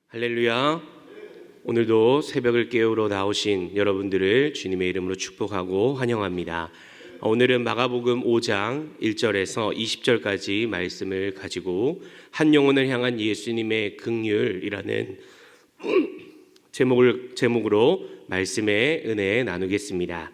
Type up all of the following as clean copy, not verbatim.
할렐루야. 오늘도 새벽을 깨우러 나오신 여러분들을 주님의 이름으로 축복하고 환영합니다. 오늘은 마가복음 5장 1절에서 20절까지 말씀을 가지고 한 영혼을 향한 예수님의 긍휼이라는 제목으로 말씀의 은혜 나누겠습니다.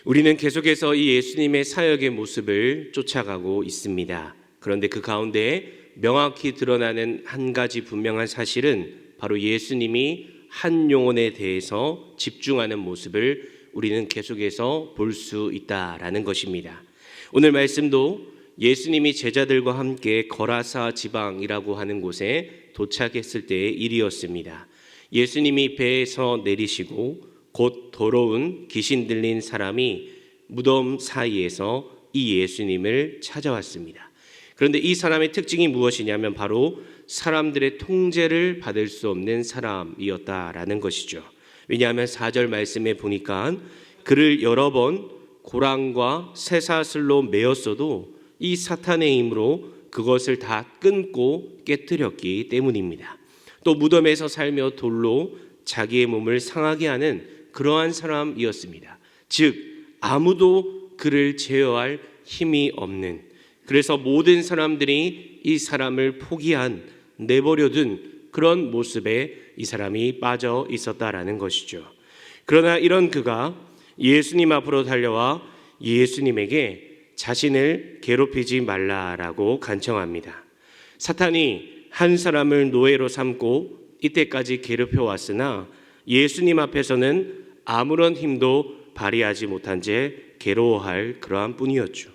우리는 계속해서 이 예수님의 사역의 모습을 쫓아가고 있습니다. 그런데 그 가운데 명확히 드러나는 한 가지 분명한 사실은 바로 예수님이 한 영혼에 대해서 집중하는 모습을 우리는 계속해서 볼 수 있다라는 것입니다. 오늘 말씀도 예수님이 제자들과 함께 거라사 지방이라고 하는 곳에 도착했을 때의 일이었습니다. 예수님이 배에서 내리시고 곧 더러운 귀신 들린 사람이 무덤 사이에서 이 예수님을 찾아왔습니다. 그런데 이 사람의 특징이 무엇이냐면 바로 사람들의 통제를 받을 수 없는 사람이었다라는 것이죠. 왜냐하면 4절 말씀에 보니까 그를 여러 번 고랑과 쇠사슬로 메었어도 이 사탄의 힘으로 그것을 다 끊고 깨뜨렸기 때문입니다. 또 무덤에서 살며 돌로 자기의 몸을 상하게 하는 그러한 사람이었습니다. 즉 아무도 그를 제어할 힘이 없는, 그래서 모든 사람들이 이 사람을 포기한, 내버려둔 그런 모습에 이 사람이 빠져 있었다라는 것이죠. 그러나 이런 그가 예수님 앞으로 달려와 예수님에게 자신을 괴롭히지 말라라고 간청합니다. 사탄이 한 사람을 노예로 삼고 이때까지 괴롭혀 왔으나 예수님 앞에서는 아무런 힘도 발휘하지 못한 채 괴로워할 그러한 뿐이었죠.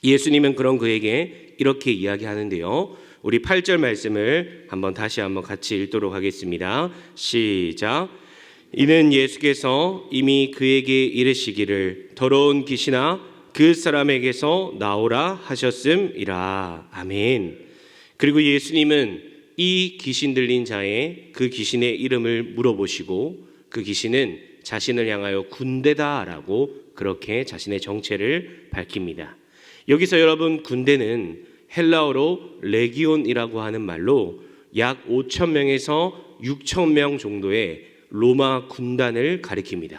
예수님은 그런 그에게 이렇게 이야기하는데요. 우리 8절 말씀을 다시 한번 같이 읽도록 하겠습니다. 시작. 이는 예수께서 이미 그에게 이르시기를 더러운 귀신아 그 사람에게서 나오라 하셨음이라. 아멘. 그리고 예수님은 이 귀신 들린 자의 그 귀신의 이름을 물어보시고 그 귀신은 자신을 향하여 군대다라고 그렇게 자신의 정체를 밝힙니다. 여기서 여러분, 군대는 헬라어로 레기온이라고 하는 말로 약 5,000명에서 6,000명 정도의 로마 군단을 가리킵니다.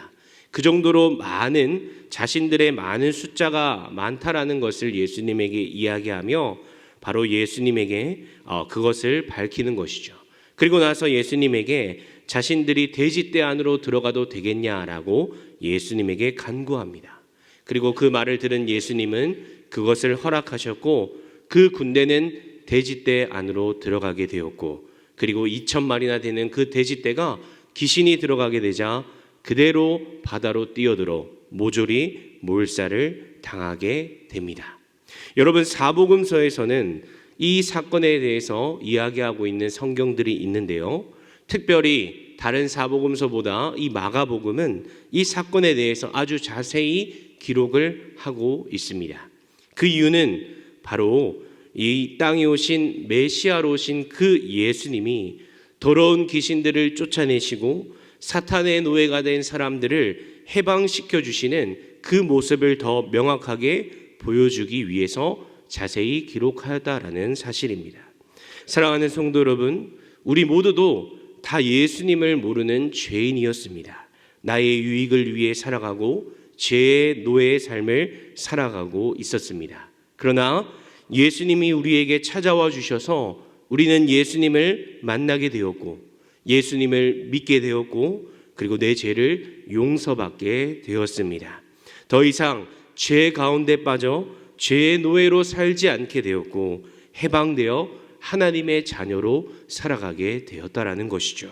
그 정도로 많은, 자신들의 많은 숫자가 많다라는 것을 예수님에게 이야기하며 바로 예수님에게 그것을 밝히는 것이죠. 그리고 나서 예수님에게 자신들이 돼지떼 안으로 들어가도 되겠냐라고 예수님에게 간구합니다. 그리고 그 말을 들은 예수님은 그것을 허락하셨고 그 군대는 돼지떼 안으로 들어가게 되었고, 그리고 2,000마리나 되는 그 돼지떼가 귀신이 들어가게 되자 그대로 바다로 뛰어들어 모조리 몰살을 당하게 됩니다. 여러분, 사복음서에서는 이 사건에 대해서 이야기하고 있는 성경들이 있는데요. 특별히 다른 사복음서보다 이 마가복음은 이 사건에 대해서 아주 자세히 기록을 하고 있습니다. 그 이유는 바로 이 땅에 오신 메시아로 오신 그 예수님이 더러운 귀신들을 쫓아내시고 사탄의 노예가 된 사람들을 해방시켜 주시는 그 모습을 더 명확하게 보여주기 위해서 자세히 기록하였다라는 사실입니다. 사랑하는 성도 여러분, 우리 모두도 다 예수님을 모르는 죄인이었습니다. 나의 유익을 위해 살아가고 죄의 노예의 삶을 살아가고 있었습니다. 그러나 예수님이 우리에게 찾아와 주셔서 우리는 예수님을 만나게 되었고 예수님을 믿게 되었고 그리고 내 죄를 용서받게 되었습니다. 더 이상 죄 가운데 빠져 죄의 노예로 살지 않게 되었고 해방되어 하나님의 자녀로 살아가게 되었다라는 것이죠.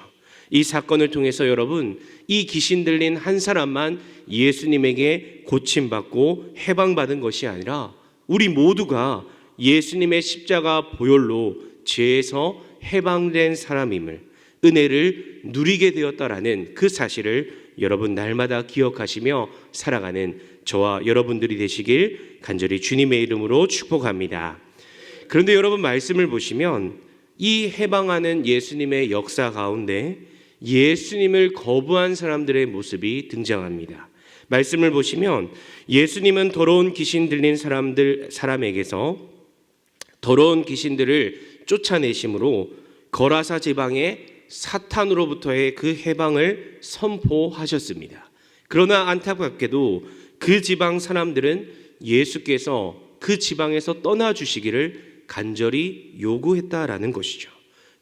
이 사건을 통해서 여러분, 이 귀신 들린 한 사람만 예수님에게 고침받고 해방받은 것이 아니라 우리 모두가 예수님의 십자가 보혈로 죄에서 해방된 사람임을, 은혜를 누리게 되었다라는 그 사실을 여러분 날마다 기억하시며 살아가는 저와 여러분들이 되시길 간절히 주님의 이름으로 축복합니다. 그런데 여러분, 말씀을 보시면 이 해방하는 예수님의 역사 가운데 예수님을 거부한 사람들의 모습이 등장합니다. 말씀을 보시면 예수님은 더러운 귀신 들린 사람에게서 더러운 귀신들을 쫓아내심으로 거라사 지방의 사탄으로부터의 그 해방을 선포하셨습니다. 그러나 안타깝게도 그 지방 사람들은 예수께서 그 지방에서 떠나주시기를 간절히 요구했다라는 것이죠.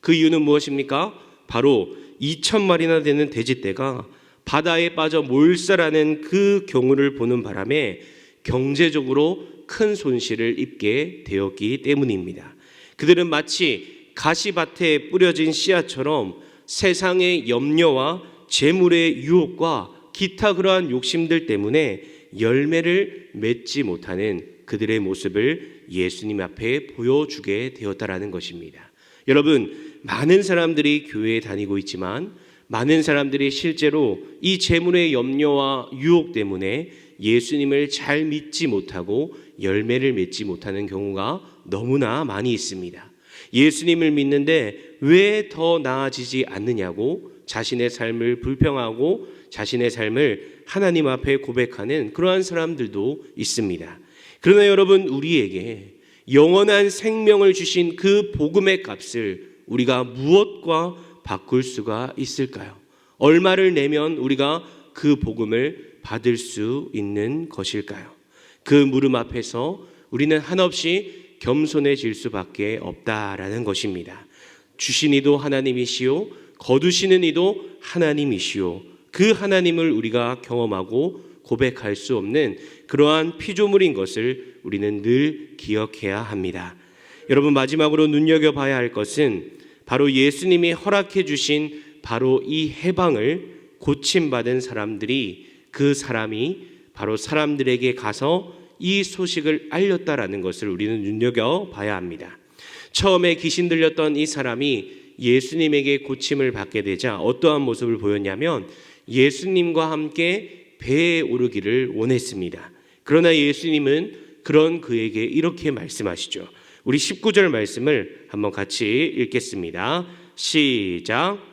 그 이유는 무엇입니까? 바로 2,000마리나 되는 돼지떼가 바다에 빠져 몰살하는 그 경우를 보는 바람에 경제적으로 큰 손실을 입게 되었기 때문입니다. 그들은 마치 가시밭에 뿌려진 씨앗처럼 세상의 염려와 재물의 유혹과 기타 그러한 욕심들 때문에 열매를 맺지 못하는 그들의 모습을 예수님 앞에 보여주게 되었다라는 것입니다. 여러분, 많은 사람들이 교회에 다니고 있지만 많은 사람들이 실제로 이 재물의 염려와 유혹 때문에 예수님을 잘 믿지 못하고 열매를 맺지 못하는 경우가 너무나 많이 있습니다. 예수님을 믿는데 왜 더 나아지지 않느냐고 자신의 삶을 불평하고 자신의 삶을 하나님 앞에 고백하는 그러한 사람들도 있습니다. 그러나 여러분, 우리에게 영원한 생명을 주신 그 복음의 값을 우리가 무엇과 바꿀 수가 있을까요? 얼마를 내면 우리가 그 복음을 받을 수 있는 것일까요? 그 물음 앞에서 우리는 한없이 겸손해질 수밖에 없다라는 것입니다. 주신 이도 하나님이시오, 거두시는 이도 하나님이시오. 그 하나님을 우리가 경험하고 고백할 수 없는 그러한 피조물인 것을 우리는 늘 기억해야 합니다. 여러분, 마지막으로 눈여겨봐야 할 것은 바로 예수님이 허락해 주신 바로 이 해방을 고침받은 사람들이, 그 사람이 바로 사람들에게 가서 이 소식을 알렸다라는 것을 우리는 눈여겨봐야 합니다. 처음에 귀신 들렸던 이 사람이 예수님에게 고침을 받게 되자 어떠한 모습을 보였냐면 예수님과 함께 배에 오르기를 원했습니다. 그러나 예수님은 그런 그에게 이렇게 말씀하시죠. 우리 19절 말씀을 한번 같이 읽겠습니다. 시작.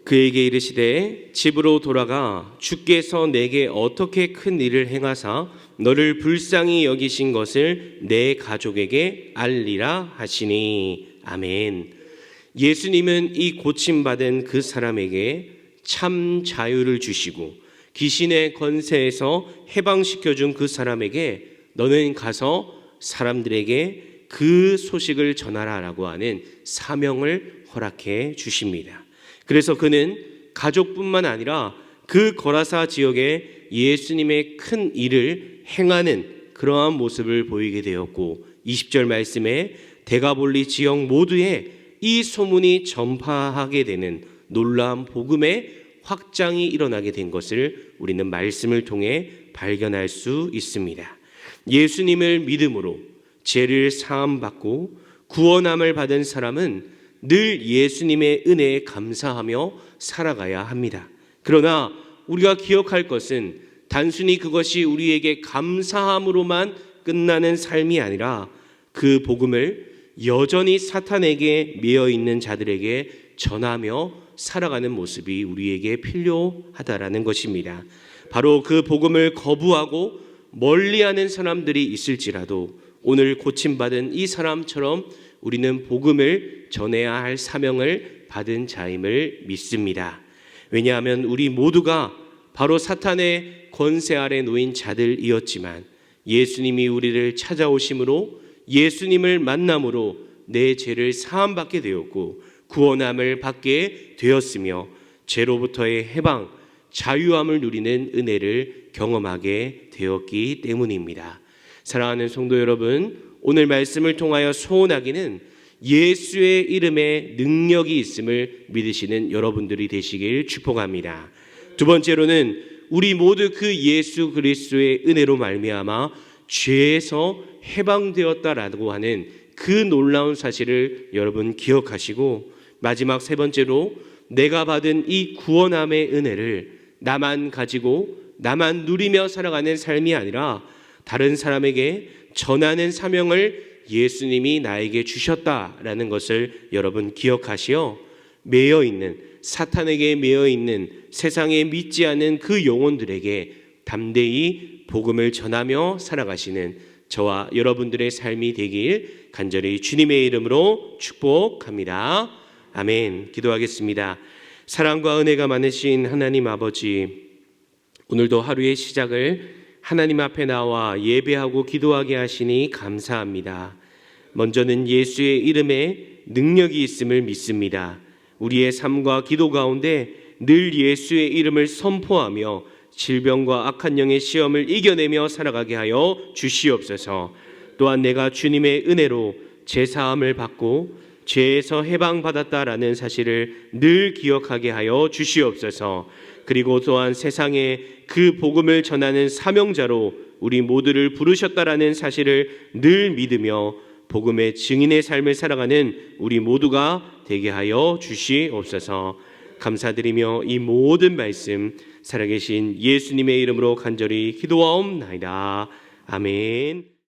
그에게 이르시되 집으로 돌아가 주께서 내게 어떻게 큰 일을 행하사 너를 불쌍히 여기신 것을 내 가족에게 알리라 하시니. 아멘. 예수님은 이 고침받은 그 사람에게 참 자유를 주시고 귀신의 권세에서 해방시켜준 그 사람에게 너는 가서 사람들에게 그 소식을 전하라라고 하는 사명을 허락해 주십니다. 그래서 그는 가족뿐만 아니라 그 거라사 지역에 예수님의 큰 일을 행하는 그러한 모습을 보이게 되었고 20절 말씀에 데가볼리 지역 모두에 이 소문이 전파하게 되는 놀라운 복음의 확장이 일어나게 된 것을 우리는 말씀을 통해 발견할 수 있습니다. 예수님을 믿음으로 죄를 사함받고 구원함을 받은 사람은 늘 예수님의 은혜에 감사하며 살아가야 합니다. 그러나 우리가 기억할 것은 단순히 그것이 우리에게 감사함으로만 끝나는 삶이 아니라 그 복음을 여전히 사탄에게 매여 있는 자들에게 전하며 살아가는 모습이 우리에게 필요하다라는 것입니다. 바로 그 복음을 거부하고 멀리하는 사람들이 있을지라도 오늘 고침받은 이 사람처럼 우리는 복음을 전해야 할 사명을 받은 자임을 믿습니다. 왜냐하면 우리 모두가 바로 사탄의 권세 아래 놓인 자들이었지만 예수님이 우리를 찾아오심으로 예수님을 만남으로 내 죄를 사함받게 되었고 구원함을 받게 되었으며 죄로부터의 해방, 자유함을 누리는 은혜를 경험하게 되었기 때문입니다. 사랑하는 성도 여러분, 오늘 말씀을 통하여 소원하기는 예수의 이름에 능력이 있음을 믿으시는 여러분들이 되시길 축복합니다. 두 번째로는 우리 모두 그 예수 그리스도의 은혜로 말미암아 죄에서 해방되었다라고 하는 그 놀라운 사실을 여러분 기억하시고, 마지막 세 번째로 내가 받은 이 구원함의 은혜를 나만 가지고 나만 누리며 살아가는 삶이 아니라 다른 사람에게 전하는 사명을 예수님이 나에게 주셨다라는 것을 여러분 기억하시어 매여있는, 사탄에게 매여있는 세상에 믿지 않는 그 영혼들에게 담대히 복음을 전하며 살아가시는 저와 여러분들의 삶이 되길 간절히 주님의 이름으로 축복합니다. 아멘. 기도하겠습니다. 사랑과 은혜가 많으신 하나님 아버지, 오늘도 하루의 시작을 하나님 앞에 나와 예배하고 기도하게 하시니 감사합니다. 먼저는 예수의 이름에 능력이 있음을 믿습니다. 우리의 삶과 기도 가운데 늘 예수의 이름을 선포하며 질병과 악한 영의 시험을 이겨내며 살아가게 하여 주시옵소서. 또한 내가 주님의 은혜로 제사함을 받고 죄에서 해방받았다라는 사실을 늘 기억하게 하여 주시옵소서. 그리고 또한 세상에 그 복음을 전하는 사명자로 우리 모두를 부르셨다라는 사실을 늘 믿으며 복음의 증인의 삶을 살아가는 우리 모두가 되게 하여 주시옵소서. 감사드리며 이 모든 말씀 살아계신 예수님의 이름으로 간절히 기도하옵나이다. 아멘.